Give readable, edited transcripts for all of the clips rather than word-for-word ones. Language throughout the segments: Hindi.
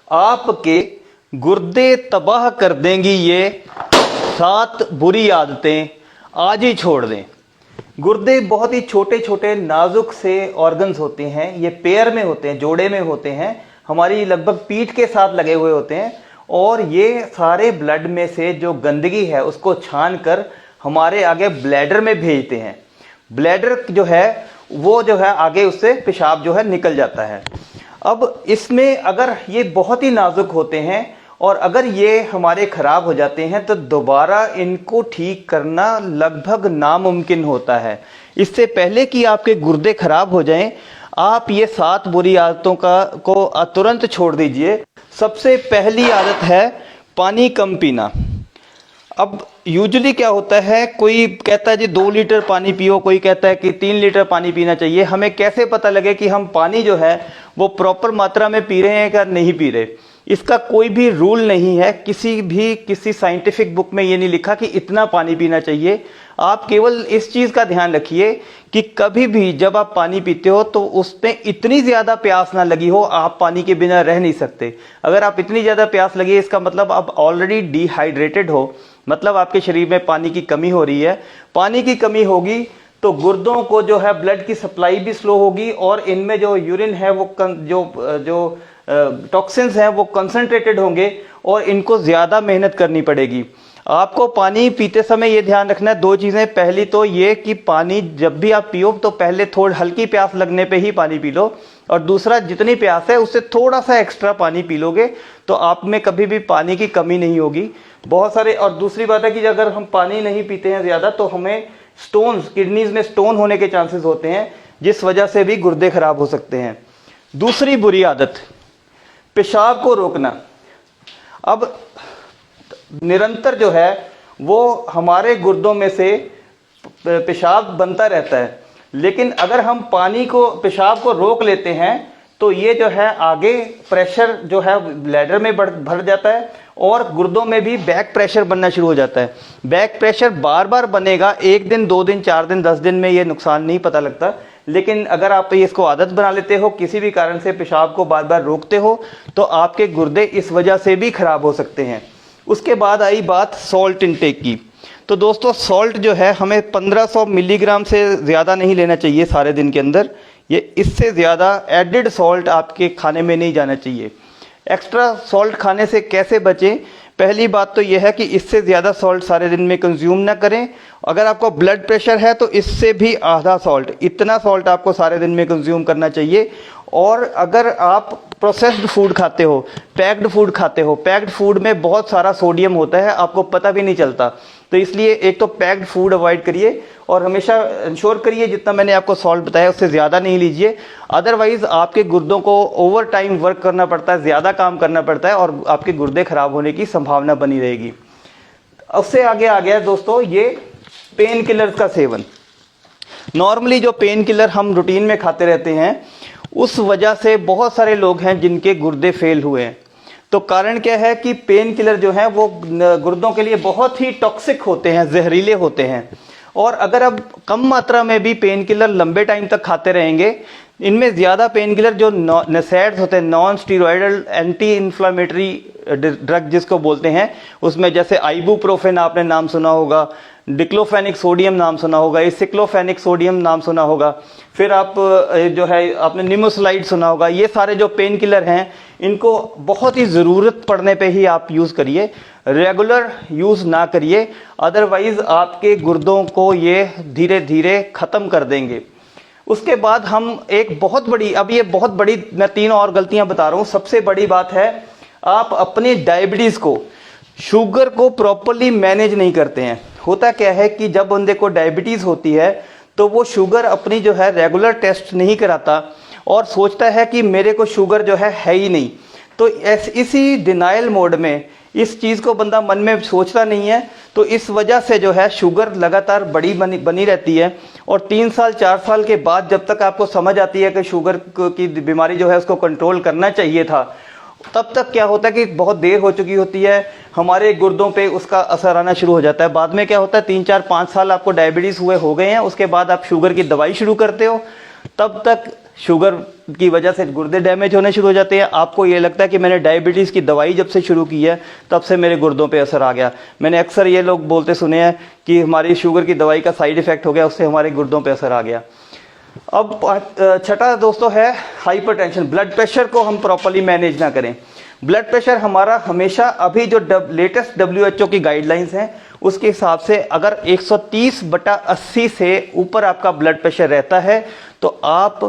आपके गुर्दे तबाह कर देंगी ये 7 बुरी आदतें, आज ही छोड़ दें। गुर्दे बहुत ही छोटे छोटे नाजुक से ऑर्गन्स होते हैं, ये पेयर में होते हैं, जोड़े में होते हैं, हमारी लगभग पीठ के साथ लगे हुए होते हैं और ये सारे ब्लड में से जो गंदगी है उसको छान कर हमारे आगे ब्लैडर में भेजते हैं। ब्लैडर जो है वो जो है आगे उससे पेशाब जो है निकल जाता है। अब इसमें अगर ये बहुत ही नाजुक होते हैं और अगर ये हमारे खराब हो जाते हैं तो दोबारा इनको ठीक करना लगभग नामुमकिन होता है। इससे पहले कि आपके गुर्दे खराब हो जाएं, आप ये 7 बुरी आदतों को तुरंत छोड़ दीजिए। सबसे पहली आदत है पानी कम पीना। अब यूजुअली क्या होता है, कोई कहता है जी 2 लीटर पानी पियो, कोई कहता है कि 3 लीटर पानी पीना चाहिए। हमें कैसे पता लगे कि हम पानी जो है वो प्रॉपर मात्रा में पी रहे हैं या नहीं पी रहे? इसका कोई भी रूल नहीं है, किसी साइंटिफिक बुक में ये नहीं लिखा कि इतना पानी पीना चाहिए। आप केवल इस चीज़ का ध्यान रखिए कि कभी भी जब आप पानी पीते हो तो उसमें इतनी ज़्यादा प्यास ना लगी हो, आप पानी के बिना रह नहीं सकते। अगर आप इतनी ज़्यादा प्यास लगी है इसका मतलब आप ऑलरेडी डिहाइड्रेटेड हो, मतलब आपके शरीर में पानी की कमी हो रही है। पानी की कमी होगी तो गुर्दों को जो है ब्लड की सप्लाई भी स्लो होगी और इनमें जो यूरिन है वो जो टॉक्सिन्स हैं वो कंसंट्रेटेड होंगे और इनको ज़्यादा मेहनत करनी पड़ेगी। आपको पानी पीते समय ये ध्यान रखना है 2 चीज़ें। पहली तो ये कि पानी जब भी आप पियो तो पहले थोड़ी हल्की प्यास लगने पे ही पानी पी लो, और दूसरा जितनी प्यास है उससे थोड़ा सा एक्स्ट्रा पानी पी लोगे तो आप में कभी भी पानी की कमी नहीं होगी। बहुत सारे, और दूसरी बात है कि अगर हम पानी नहीं पीते हैं ज़्यादा तो हमें स्टोन्स, किडनीज में स्टोन होने के चांसेस होते हैं, जिस वजह से भी गुर्दे खराब हो सकते हैं। दूसरी बुरी आदत, पेशाब को रोकना। अब निरंतर जो है वो हमारे गुर्दों में से पेशाब बनता रहता है, लेकिन अगर हम पेशाब को रोक लेते हैं तो ये जो है आगे प्रेशर जो है ब्लैडर में भर जाता है और गुर्दों में भी बैक प्रेशर बनना शुरू हो जाता है। बैक प्रेशर बार बार बनेगा, 1 दिन 2 दिन 4 दिन 10 दिन में ये नुकसान नहीं पता लगता, लेकिन अगर आप इसको आदत बना लेते हो, किसी भी कारण से पेशाब को बार बार रोकते हो तो आपके गुर्दे इस वजह से भी खराब हो सकते हैं। उसके बाद आई बात सॉल्ट इनटेक की। तो दोस्तों सॉल्ट जो है हमें 1500 मिलीग्राम से ज़्यादा नहीं लेना चाहिए सारे दिन के अंदर। ये इससे ज़्यादा एडिड सॉल्ट आपके खाने में नहीं जाना चाहिए। एक्स्ट्रा सॉल्ट खाने से कैसे बचें? पहली बात तो यह है कि इससे ज़्यादा सॉल्ट सारे दिन में कंज्यूम ना करें। अगर आपको ब्लड प्रेशर है तो इससे भी आधा सॉल्ट, इतना सॉल्ट आपको सारे दिन में कंज्यूम करना चाहिए। और अगर आप प्रोसेस्ड फूड खाते हो, पैक्ड फूड खाते हो, पैक्ड फूड में बहुत सारा सोडियम होता है, आपको पता भी नहीं चलता। तो इसलिए एक तो पैक्ड फूड अवॉइड करिए और हमेशा इंश्योर करिए जितना मैंने आपको सॉल्ट बताया उससे ज़्यादा नहीं लीजिए। अदरवाइज़ आपके गुर्दों को ओवर टाइम वर्क करना पड़ता है, ज़्यादा काम करना पड़ता है और आपके गुर्दे खराब होने की संभावना बनी रहेगी। उससे आगे आ गया दोस्तों ये पेन किलर का सेवन। नॉर्मली जो पेन किलर हम रूटीन में खाते रहते हैं उस वजह से बहुत सारे लोग हैं जिनके गुर्दे फेल हुए हैं। तो कारण क्या है कि पेन किलर जो है वो गुर्दों के लिए बहुत ही टॉक्सिक होते हैं, जहरीले होते हैं। और अगर अब कम मात्रा में भी पेन किलर लंबे टाइम तक खाते रहेंगे, इनमें ज़्यादा पेन किलर जो नसेड्स होते हैं, non steroidal anti inflammatory drug जिसको बोलते हैं, उसमें जैसे आइबुप्रोफेन आपने नाम सुना होगा, डिक्लोफेनिक सोडियम नाम सुना होगा, सिक्लोफेनिक सोडियम नाम सुना होगा, फिर आप जो है आपने निमोसलाइड सुना होगा। ये सारे जो पेन किलर हैं इनको बहुत ही ज़रूरत पड़ने पे ही आप यूज़ करिए, रेगुलर यूज़ ना करिए, अदरवाइज़ आपके गुर्दों को ये धीरे धीरे ख़त्म कर देंगे। उसके बाद हम एक बहुत बड़ी, अब ये बहुत बड़ी, मैं 3 और गलतियां बता रहा हूँ। सबसे बड़ी बात है आप अपनी डायबिटीज़ को, शुगर को प्रॉपरली मैनेज नहीं करते हैं। होता क्या है कि जब बंदे को डायबिटीज़ होती है तो वो शुगर अपनी जो है रेगुलर टेस्ट नहीं कराता और सोचता है कि मेरे को शुगर जो है ही नहीं। तो इसी डिनाइल मोड में इस चीज़ को बंदा मन में सोचता नहीं है, तो इस वजह से जो है शुगर लगातार बनी रहती है। और 3 साल 4 साल के बाद जब तक आपको समझ आती है कि शुगर की बीमारी जो है उसको कंट्रोल करना चाहिए था, तब तक क्या होता है कि बहुत देर हो चुकी होती है, हमारे गुर्दों पे उसका असर आना शुरू हो जाता है। बाद में क्या होता है 3 4 5 साल आपको डायबिटीज़ हो गए हैं, उसके बाद आप शुगर की दवाई शुरू करते हो, तब तक शुगर की वजह से गुर्दे डैमेज होने शुरू हो जाते हैं। आपको ये लगता है कि मैंने डायबिटीज़ की दवाई जब से शुरू की है तब से मेरे गुर्दों पे असर आ गया। मैंने अक्सर ये लोग बोलते सुने हैं कि हमारी शुगर की दवाई का साइड इफ़ेक्ट हो गया, उससे हमारे गुर्दों पे असर आ गया। अब छठा दोस्तों है हाइपरटेंशन। ब्लड प्रेशर को हम प्रॉपर्ली मैनेज ना करें। ब्लड प्रेशर हमारा हमेशा, अभी जो लेटेस्ट WHO की गाइडलाइंस हैं उसके हिसाब से अगर 130/80 से ऊपर आपका ब्लड प्रेशर रहता है तो आप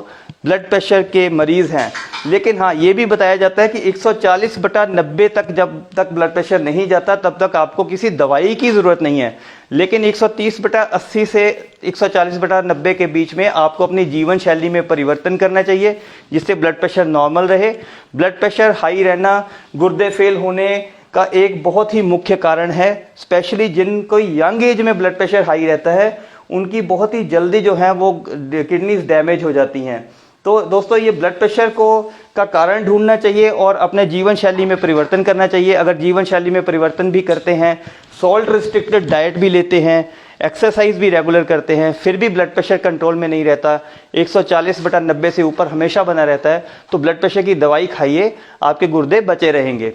ब्लड प्रेशर के मरीज हैं। लेकिन हाँ, ये भी बताया जाता है कि 140/90 तक जब तक ब्लड प्रेशर नहीं जाता तब तक आपको किसी दवाई की ज़रूरत नहीं है। लेकिन 130/80 से 140/90 के बीच में आपको अपनी जीवन शैली में परिवर्तन करना चाहिए, जिससे ब्लड प्रेशर नॉर्मल रहे। ब्लड प्रेशर हाई रहना गुर्दे फेल होने का एक बहुत ही मुख्य कारण है। स्पेशली जिनको यंग एज में ब्लड प्रेशर हाई रहता है उनकी बहुत ही जल्दी जो है वो किडनीज डैमेज हो जाती हैं। तो दोस्तों, ये ब्लड प्रेशर का कारण ढूंढना चाहिए और अपने जीवन शैली में परिवर्तन करना चाहिए। अगर जीवन शैली में परिवर्तन भी करते हैं, सॉल्ट रिस्ट्रिक्टेड डाइट भी लेते हैं, एक्सरसाइज भी रेगुलर करते हैं, फिर भी ब्लड प्रेशर कंट्रोल में नहीं रहता, 140/90 से ऊपर हमेशा बना रहता है, तो ब्लड प्रेशर की दवाई खाइए, आपके गुर्दे बचे रहेंगे।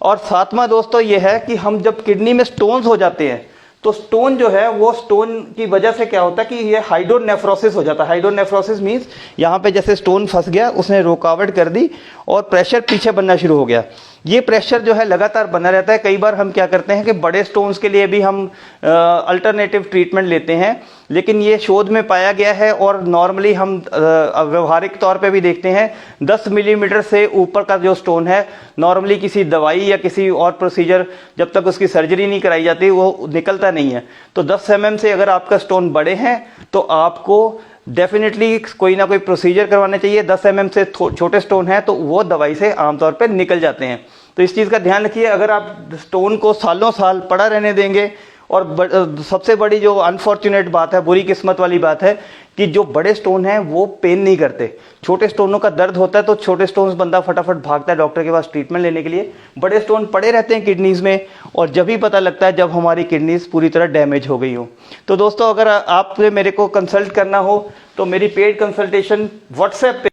और सातवां दोस्तों ये है कि हम जब किडनी में स्टोन्स हो जाते हैं तो स्टोन जो है वो स्टोन की वजह से क्या होता है कि ये हाइड्रोनेफ्रोसिस हो जाता है। हाइड्रोनेफ्रोसिस मींस यहाँ पे जैसे स्टोन फंस गया, उसने रुकावट कर दी और प्रेशर पीछे बनना शुरू हो गया। ये प्रेशर जो है लगातार बना रहता है। कई बार हम क्या करते हैं कि बड़े स्टोन्स के लिए भी हम अल्टरनेटिव ट्रीटमेंट लेते हैं, लेकिन ये शोध में पाया गया है और नॉर्मली हम व्यवहारिक तौर पे भी देखते हैं 10 मिलीमीटर से ऊपर का जो स्टोन है, नॉर्मली किसी दवाई या किसी और प्रोसीजर जब तक उसकी सर्जरी नहीं कराई जाती वो निकलता नहीं है। तो 10 mm से अगर आपका स्टोन बड़े हैं तो आपको डेफिनेटली कोई ना कोई प्रोसीजर करवाना चाहिए। 10 mm से छोटे स्टोन है तो वो दवाई से आमतौर पर निकल जाते हैं। तो इस चीज़ का ध्यान रखिए। अगर आप स्टोन को सालों साल पड़ा रहने देंगे, और सबसे बड़ी जो अनफॉर्चुनेट बात है, बुरी किस्मत वाली बात है कि जो बड़े स्टोन हैं वो पेन नहीं करते। छोटे स्टोनों का दर्द होता है तो छोटे स्टोन्स बंदा फटाफट भागता है डॉक्टर के पास ट्रीटमेंट लेने के लिए। बड़े स्टोन पड़े रहते हैं किडनीज में और जब ही पता लगता है जब हमारी किडनीज पूरी तरह डैमेज हो गई हो। तो दोस्तों, अगर आपने मेरे को कंसल्ट करना हो तो मेरी पेड कंसल्टेशन व्हाट्सएप पे